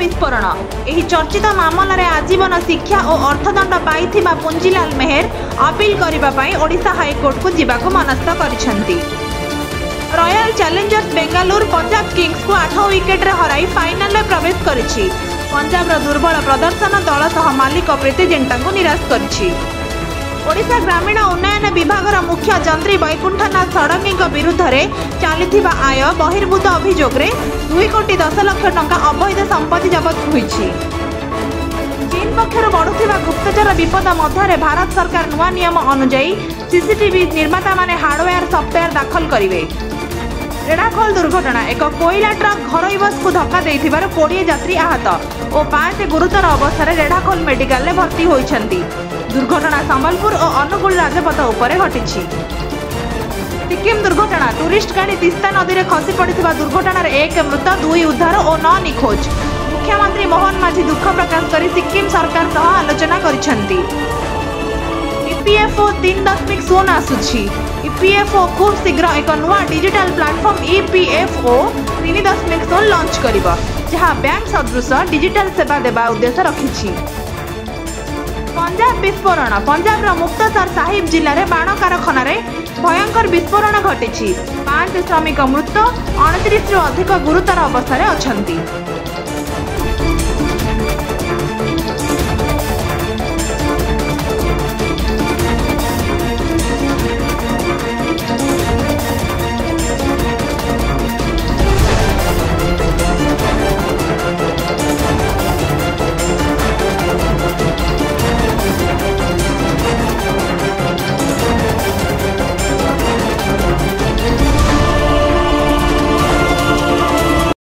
विस्फोरण एही चर्चित मामलें आजीवन शिक्षा और अर्थदंड पाइथिबा पुंजीलाल मेहर अपील करबा पई ओडिशा हाईकोर्ट को जीवाको मनस्थ करिसेंती। Royal Challengers Bengaluru Punjab Kings को 8 विकेट हराई फाइनल में प्रवेश करिछि। पंजाब दुर्बल प्रदर्शन दल सह मालिक प्रीति जिंटा को निराश करिछि। ओडिशा ग्रामीण उन्नयन विभाग मुख्य जंत्री वैकुंठनाथ षडंगी विरुद्ध में चली आय बहिर्भूत अभियोग 2 कोटी 10 लाख टंका अवैध संपत्ति जबत होईछि। चीन पक्षर बढ़ुवा गुप्तचर विपद मध्य भारत सरकार नुआ नियम अनुजाई सीसीटीवी निर्माता माने हार्डवेयर सॉफ्टवेयर दाखल करेंगे। रेढ़ाखोल दुर्घटना एक कोयला ट्रक घरोई बस को धक्का देथिबार 20 यात्री आहत और 5 गुरुतर अवस्था रेढ़ाखोल मेडिकल में भर्ती होइछंती। दुर्घटना संबलपुर और अनुगुल राजपथ उपरे घटिछि। सिक्किम दुर्घटना टूरिस्ट गाड़ी तीस्ता नदी में खसी पड़ता दुर्घटनार 1 मृत 2 उद्धार और 9 निखोज। मुख्यमंत्री मोहन माझी दुख प्रकाश कर सिक्किम सरकार सह आलोचना करिसेंती। ईपीएफओ 3.0 आसुछि। ईपीएफओ खूब शीघ्र एक नुआ डिजिटल प्लाटफॉर्म ईपीएफओ 3.0 लॉन्च करिबो जहां बैंक सदृश डिजिटल सेवा देवा उद्देश्य रखिछि। पंजाब विस्फोरण पंजाब मुक्तसर साहिब जिले में बाण कारखाना भयंकर विस्फोरण घटी। 5 श्रमिक मृत 29 अधिक गुरुतर अवस्था अच्छा।